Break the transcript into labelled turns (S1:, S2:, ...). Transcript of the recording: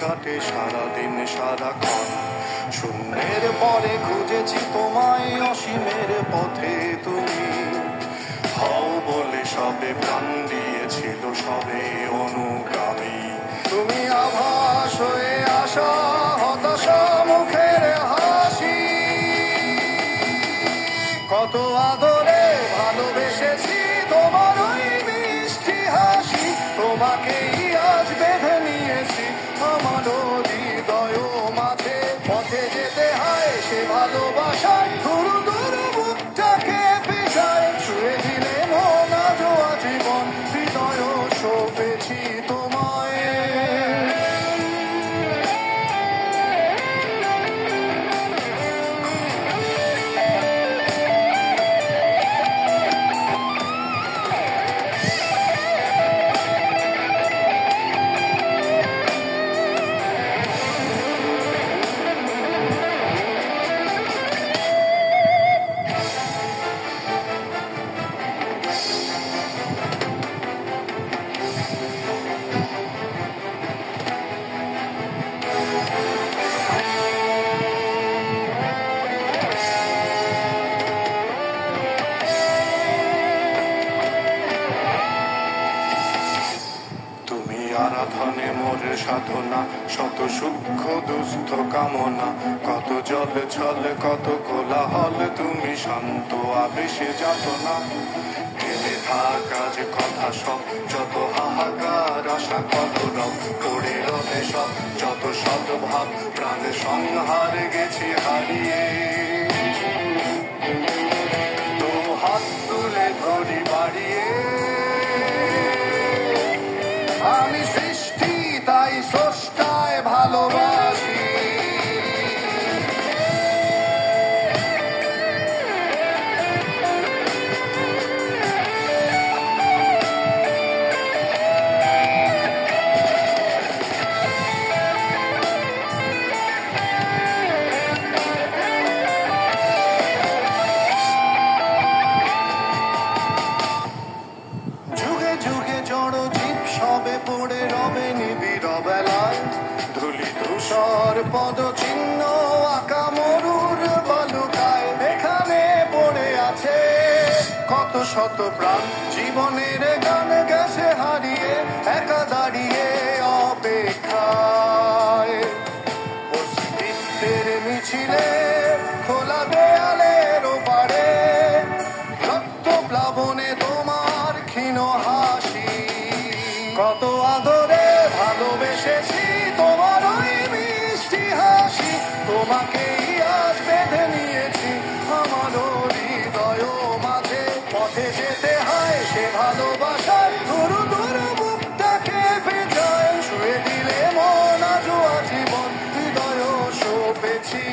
S1: কাটে সারাদিন সারাক্ষণ। শূন্যের পরে খুঁজেছি তোমায়, অসীমের পথে তুমি হও বলে সবে প্রাণ দিয়েছিল, সবে অনুগামী। তুমি আভাস হয়ে আসা, হতাশা মুখের হাসি, কত আদরে ভালোবেসেছি তোমার ওই মিষ্টি হাসি। তোমাকেই আজ বেঁধে নিয়েছি আমার হৃদয় মাঝে, পথে যেতে হয় সে ভালোবাসায়, গুরু গুরু বুকটাকে পেশায় ছুঁয়ে দিলে মন আজও আজীবন, হৃদয় সঁপেছি তোমায়। আরাধনে মোর সাধনা, শত সূক্ষ্ম দুস্থ কামনা, কত জল ছল কত কোলাহল, তুমি শান্ত আবেশে যাতনা। ঢেলে থাকা যে কথা সব, যত হাহাকার আশা কত রব, পড়ে রবে সব যত সদ্ভাব, প্রাণ সংহার গেছি হারিয়ে। তো হাত তুলে ধরি বাড়িয়ে, আমি সৃষ্টি তাই স্রষ্টায় ভালোবাসি। যুগে যুগে জড় জীব সবে পড়ে রবে নিবিড় বেলায়, ধুলি ধূসর পদ চিহ্ন আঁকা মরুর বালুকায়। এখানে পড়ে আছে কত শত প্রাণ, জীবনের গান গেছে হারিয়ে, একা দাঁড়িয়ে অপেক্ষায়। অস্তিত্বের মিছিলে খোলা দেয়ালের ওপারে, রক্ত প্লাবনে তোমার ক্ষীণ হাসি, কত আদরে ভালোবেসেছি তোমার ওই মিষ্টি হাসি। তোমাকেই আজ বেঁধে নিয়েছি আমার হৃদয় মাঝে, পথে যেতে হয় সে ভালোবাসায়, গুরু গুরু বুকটাকে পেঁচায় ছুঁয়ে দিলে মন আজও আজীবন, হৃদয় সঁপেছি